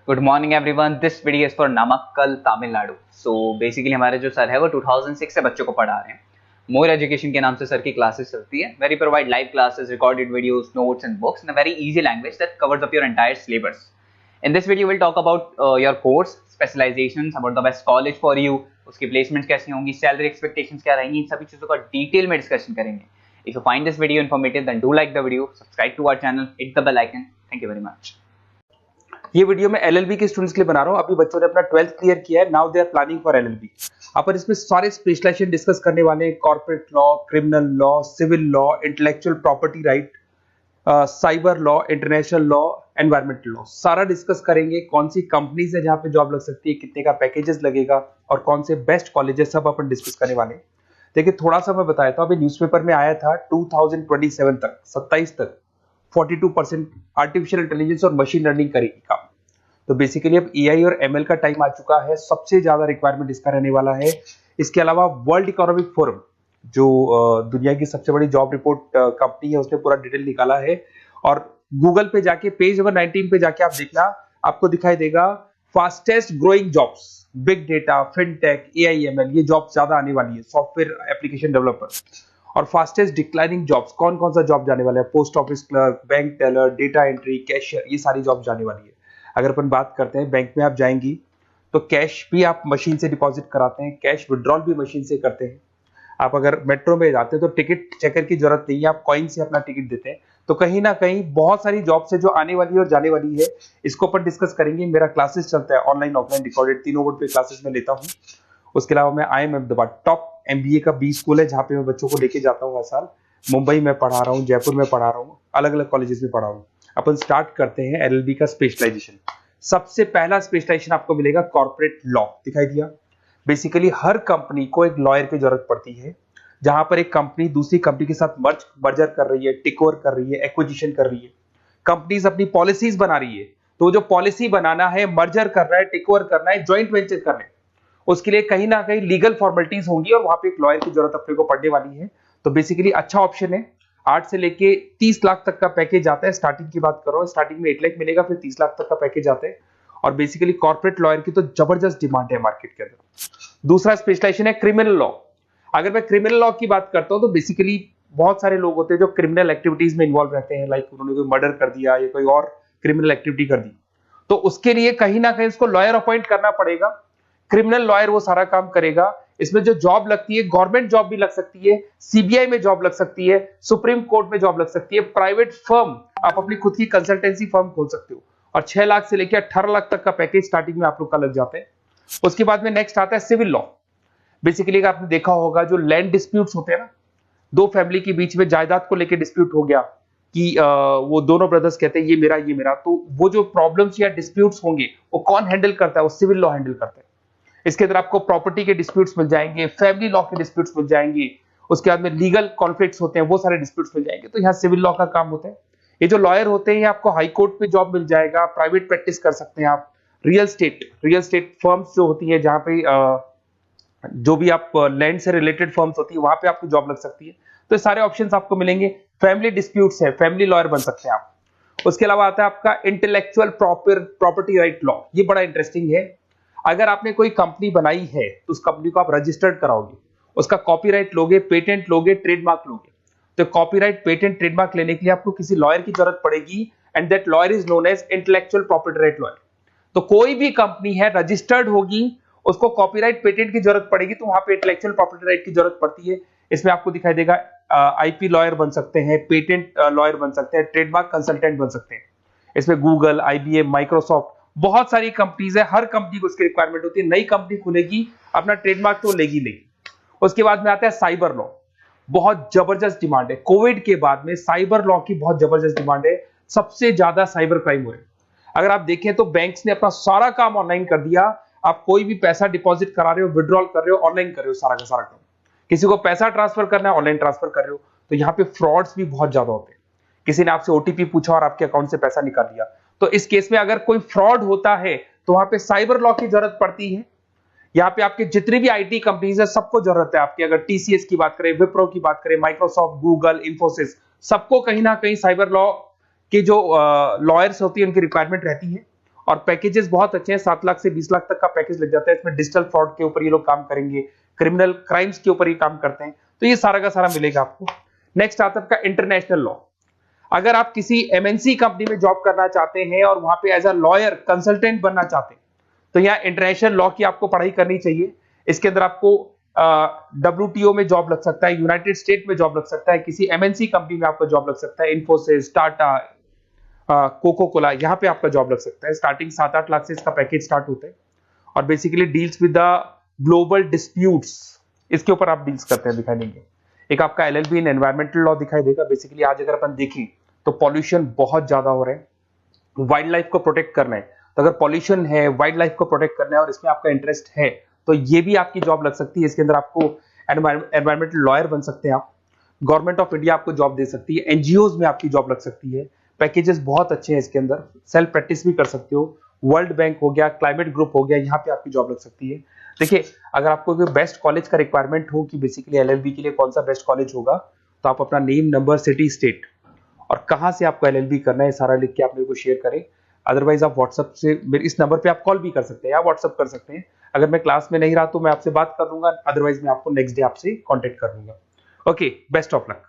Good morning everyone, this video is for Namakkal Tamil Nadu. So basically हमारे जो sir है वो 2006 से बच्चों को पढ़ा रहे हैं। मोर एजुकेशन के नाम से सर की क्लासेस चलती है। Very provide live classes, recorded videos, notes and books in a very easy language that covers up your entire syllabus. In this video will talk about your course specialisations, about the best college for you, उसकी placements कैसी होंगी, salary expectations क्या रहेंगी, इन सभी चीजों का detail में discussion करेंगे। If you find this video informative then do like the video, subscribe to our channel, hit the bell icon. Thank you very much. ये वीडियो मैं एलएलबी के स्टूडेंट्स के लिए बना रहा हूं। अभी बच्चों ने अपना 12th क्लियर किया है, now they are planning for LLB. अपन इसमें सारे स्पेशलाइजेशन डिस्कस करने वाले हैं। Corporate law, criminal law, civil law, intellectual property right, cyber law, international law, environmental law, सारा डिस्कस करेंगे। कौन सी कंपनीज है जहां पे जॉब लग सकती है, कितने का पैकेजेस लगेगा और कौन से बेस्ट कॉलेजेस, सब अपन डिस्कस करने वाले हैं। देखिए थोड़ा सा मैं बताया था, अभी न्यूज़पेपर में आया था 2027 तक, 27 तक 42% आर्टिफिशियल इंटेलिजेंस और मशीन लर्निंग करेगी काम। तो बेसिकली अब एआई और एमएल का टाइम आ चुका है, सबसे ज्यादा रिक्वायरमेंट इसका रहने वाला है। इसके अलावा वर्ल्ड इकोनॉमिक फोरम, जो दुनिया की सबसे बड़ी जॉब रिपोर्ट कंपनी है, उसने पूरा डिटेल निकाला है। और गूगल पे जाके पेज नंबर 19 पे जाके आप देखना, आपको दिखाई देगा fastest growing jobs, big data, fintech, AI ML, ये जॉब ज्यादा आने वाली है, सॉफ्टवेयर एप्लीकेशन डेवलपर। और फास्टेस्ट डिक्लाइनिंग जॉब्स, कौन कौन सा जॉब जाने वाला है, post office clerk, bank teller, data entry, cashier, ये सारी जॉब जाने वाली है। अगर अपन बात करते हैं, बैंक में आप जाएंगी तो कैश भी आप मशीन से डिपॉजिट कराते हैं, कैश विड्रॉल भी मशीन से करते हैं। आप अगर मेट्रो में जाते हैं तो टिकट चेकर की जरूरत नहीं है, आप कॉइन से अपना टिकट देते हैं। तो कहीं ना कहीं बहुत सारी जॉब्स है जो आने वाली है और जाने वाली है, इसको अपन डिस्कस करेंगे। मेरा क्लासेस चलता है ऑनलाइन, ऑफलाइन, रिकॉर्डेड, तीनों बोर्ड पे क्लासेस में लेता हूँ। उसके अलावा मैं IIM अहमदाबाद टॉप MBA का B स्कूल है, जहाँ पे मैं बच्चों को लेके जाता हूँ हर साल। मुंबई में पढ़ा रहा हूँ, जयपुर में पढ़ा रहा हूँ, अलग अलग कॉलेजेस में पढ़ा रहा हूँ। अपन स्टार्ट करते हैं LLB का स्पेशलाइजेशन। सबसे पहला स्पेशलाइजेशन आपको मिलेगा कॉर्पोरेट लॉ, दिखाई दिया। बेसिकली हर कंपनी को एक लॉयर की जरूरत पड़ती है, जहां पर एक कंपनी दूसरी कंपनी के साथ मर्जर कर रही है, टेक ओवर कर रही है, एक्विजिशन कर रही है। कंपनीज अपनी पॉलिसीज बना रही है, तो जो पॉलिसी बनाना है, मर्जर करना है, टेक ओवर करना है, ज्वाइंट वेंचर करना है, उसके लिए कहीं ना कहीं लीगल फॉर्मेलिटीज होंगी और वहां पे एक लॉयर की जरूरत अपने को पड़ने वाली है। तो बेसिकली अच्छा ऑप्शन है। 8 से लेके 30 लाख तक का पैकेज आता है। स्टार्टिंग की बात करो, स्टार्टिंग में 1 लाख मिलेगा, फिर 30 लाख तक का पैकेज आता है। और बेसिकली कॉर्पोरेट लॉयर की तो जबरदस्त डिमांड है मार्केट के अंदर। दूसरा स्पेशलाइजेशन है क्रिमिनल लॉ। अगर मैं क्रिमिनल लॉ की बात करता हूं तो बेसिकली बहुत सारे लोग होते हैं जो क्रिमिनल एक्टिविटीज में इन्वॉल्व रहते हैं, लाइक उन्होंने कोई मर्डर कर दिया या कोई और क्रिमिनल एक्टिविटी कर दी, तो उसके लिए कहीं ना कहीं उसको लॉयर अपॉइंट करना पड़ेगा। क्रिमिनल लॉयर वो सारा काम करेगा। इसमें जो जॉब लगती है, गवर्नमेंट जॉब भी लग सकती है, सीबीआई में जॉब लग सकती है, सुप्रीम कोर्ट में जॉब लग सकती है, प्राइवेट फर्म, आप अपनी खुद की कंसल्टेंसी फर्म खोल सकते हो। और 6 लाख से लेकर 18 लाख तक का पैकेज स्टार्टिंग में आप लोग का लग जाते हैं। उसके बाद में नेक्स्ट आता है सिविल लॉ। बेसिकली आपने देखा होगा जो लैंड डिस्प्यूट्स होते हैं ना, दो फैमिली के बीच में जायदाद को लेकर डिस्प्यूट हो गया कि वो दोनों ब्रदर्स कहते हैं ये मेरा ये मेरा, तो वो जो प्रॉब्लम्स या डिस्प्यूट्स होंगे वो कौन हैंडल करता है, वो सिविल लॉ हैंडल करता है। इसके अंदर आपको प्रॉपर्टी के डिस्प्यूट्स मिल जाएंगे, फैमिली लॉ के डिस्प्यूट्स मिल जाएंगे, उसके बाद में लीगल कॉन्फ्लिक्ट्स होते हैं, वो सारे डिस्प्यूट्स मिल जाएंगे। तो यहाँ सिविल लॉ का काम होता है। ये जो लॉयर होते हैं, आपको हाई कोर्ट पे जॉब मिल जाएगा, प्राइवेट प्रैक्टिस कर सकते हैं आप, रियल स्टेट फर्म्स जो होती है, जहां पे जो भी आप लैंड से रिलेटेड फर्म्स होती है, वहां पे आपको जॉब लग सकती है। तो सारे ऑप्शंस आपको मिलेंगे। फैमिली डिस्प्यूट्स है, फैमिली लॉयर बन सकते हैं आप। उसके अलावा आता है आपका इंटेलेक्चुअल प्रॉपर्टी राइट लॉ। ये बड़ा इंटरेस्टिंग है। अगर आपने कोई कंपनी बनाई है तो उस कंपनी को आप रजिस्टर्ड कराओगे, उसका कॉपीराइट लोगे, पेटेंट लोगे, ट्रेडमार्क लोगे। तो कॉपीराइट, पेटेंट, ट्रेडमार्क लेने के लिए आपको किसी लॉयर की जरूरत पड़ेगी, and that lawyer is known as intellectual property right lawyer. तो कोई भी कंपनी है रजिस्टर्ड होगी, उसको कॉपीराइट, पेटेंट की जरूरत पड़ेगी, तो वहां पे इंटेलेक्चुअल प्रॉपर्टी राइट की जरूरत पड़ती है। इसमें आपको दिखाई देगा IP लॉयर बन सकते हैं, पेटेंट लॉयर बन सकते हैं, ट्रेडमार्क कंसल्टेंट बन सकते हैं। इसमें गूगल, IBM, माइक्रोसॉफ्ट, बहुत सारी कंपनीज है। हर कंपनी को उसकी रिक्वायरमेंट होती है। नई कंपनी खुलेगी, अपना ट्रेडमार्क तो लेगी। उसके बाद में आता है साइबर लॉ। बहुत जबरदस्त डिमांड है। कोविड के बाद में साइबर लॉ की बहुत जबरदस्त डिमांड है। सबसे ज्यादा साइबर क्राइम हुए। अगर आप देखें तो बैंक्स ने अपना सारा काम ऑनलाइन कर दिया। आप कोई भी पैसा डिपॉजिट करा रहे हो, विड्रॉल कर रहे हो, ऑनलाइन कर रहे हो, सारा का सारा काम। किसी को पैसा ट्रांसफर करना है, ऑनलाइन ट्रांसफर कर रहे हो। तो यहाँ पे फ्रॉड्स भी बहुत ज्यादा होते हैं। किसी ने आपसे OTP पूछा और आपके अकाउंट से पैसा निकाल लिया, तो इस केस में अगर कोई फ्रॉड होता है तो वहां पे साइबर लॉ की जरूरत पड़ती है। यहाँ पे आपके जितनी भी IT कंपनीज है, सबको जरूरत है आपकी। अगर TCS की बात करें, विप्रो की बात करें, माइक्रोसॉफ्ट, गूगल, इंफोसिस, सबको कहीं ना कहीं साइबर लॉ के जो लॉयर्स होती है उनकी रिक्वायरमेंट रहती है। और पैकेजेस बहुत अच्छे हैं, 7 लाख से 20 लाख तक का पैकेज लग जाता है। इसमें डिजिटल फ्रॉड के ऊपर ये लोग काम करेंगे, क्रिमिनल क्राइम्स के ऊपर ये काम करते हैं, तो ये सारा का सारा मिलेगा आपको। नेक्स्ट आता है आपका इंटरनेशनल लॉ। अगर आप किसी एमएनसी कंपनी में जॉब करना चाहते हैं और वहां पे एज अ लॉयर कंसल्टेंट बनना चाहते हैं, तो यहाँ इंटरनेशनल लॉ की आपको पढ़ाई करनी चाहिए। इसके अंदर आपको WTO में जॉब लग सकता है, यूनाइटेड स्टेट में जॉब लग सकता है, किसी एमएनसी कंपनी में आपका जॉब लग सकता है, इन्फोसिस, टाटा, कोको कोला, यहाँ पे आपका जॉब लग सकता है। स्टार्टिंग 7-8 लाख से इसका पैकेज स्टार्ट होता है और basically deals with the global disputes, इसके ऊपर आप डील्स करते हैं, दिखाई देंगे। एक आपका LLB इन एनवायरमेंटल लॉ दिखाई देगा। बेसिकली आज अगर अपन देखें तो पॉल्यूशन बहुत ज्यादा हो रहा है, वाइल्ड लाइफ को प्रोटेक्ट करना है, तो अगर पॉल्यूशन है, वाइल्ड लाइफ को प्रोटेक्ट करना है और इसमें आपका इंटरेस्ट है, तो ये भी आपकी जॉब लग सकती है। इसके अंदर आपको एनवायरमेंटल लॉयर बन सकते हैं आप। गवर्नमेंट ऑफ इंडिया आपको जॉब दे सकती है, एनजीओज में आपकी जॉब लग सकती है। पैकेजेस बहुत अच्छे हैं इसके अंदर, सेल्फ प्रैक्टिस भी कर सकते हो। वर्ल्ड बैंक हो गया, क्लाइमेट ग्रुप हो गया, यहाँ पे आपकी जॉब लग सकती है। देखिए, अगर आपको कोई बेस्ट कॉलेज का रिक्वायरमेंट हो कि बेसिकली LLB के लिए कौन सा बेस्ट कॉलेज होगा, तो आप अपना नेम, नंबर, सिटी, स्टेट और कहाँ से आपको LLB करना है सारा लिख के आप मेरे को शेयर करें। अदरवाइज आप व्हाट्सएप से मेरे इस नंबर पे आप कॉल भी कर सकते हैं या व्हाट्सएप कर सकते हैं। अगर मैं क्लास में नहीं रहा तो मैं आपसे बात कर लूंगा, अदरवाइज मैं आपको नेक्स्ट डे आपसे कॉन्टेक्ट कर लूंगा। Okay, best of luck.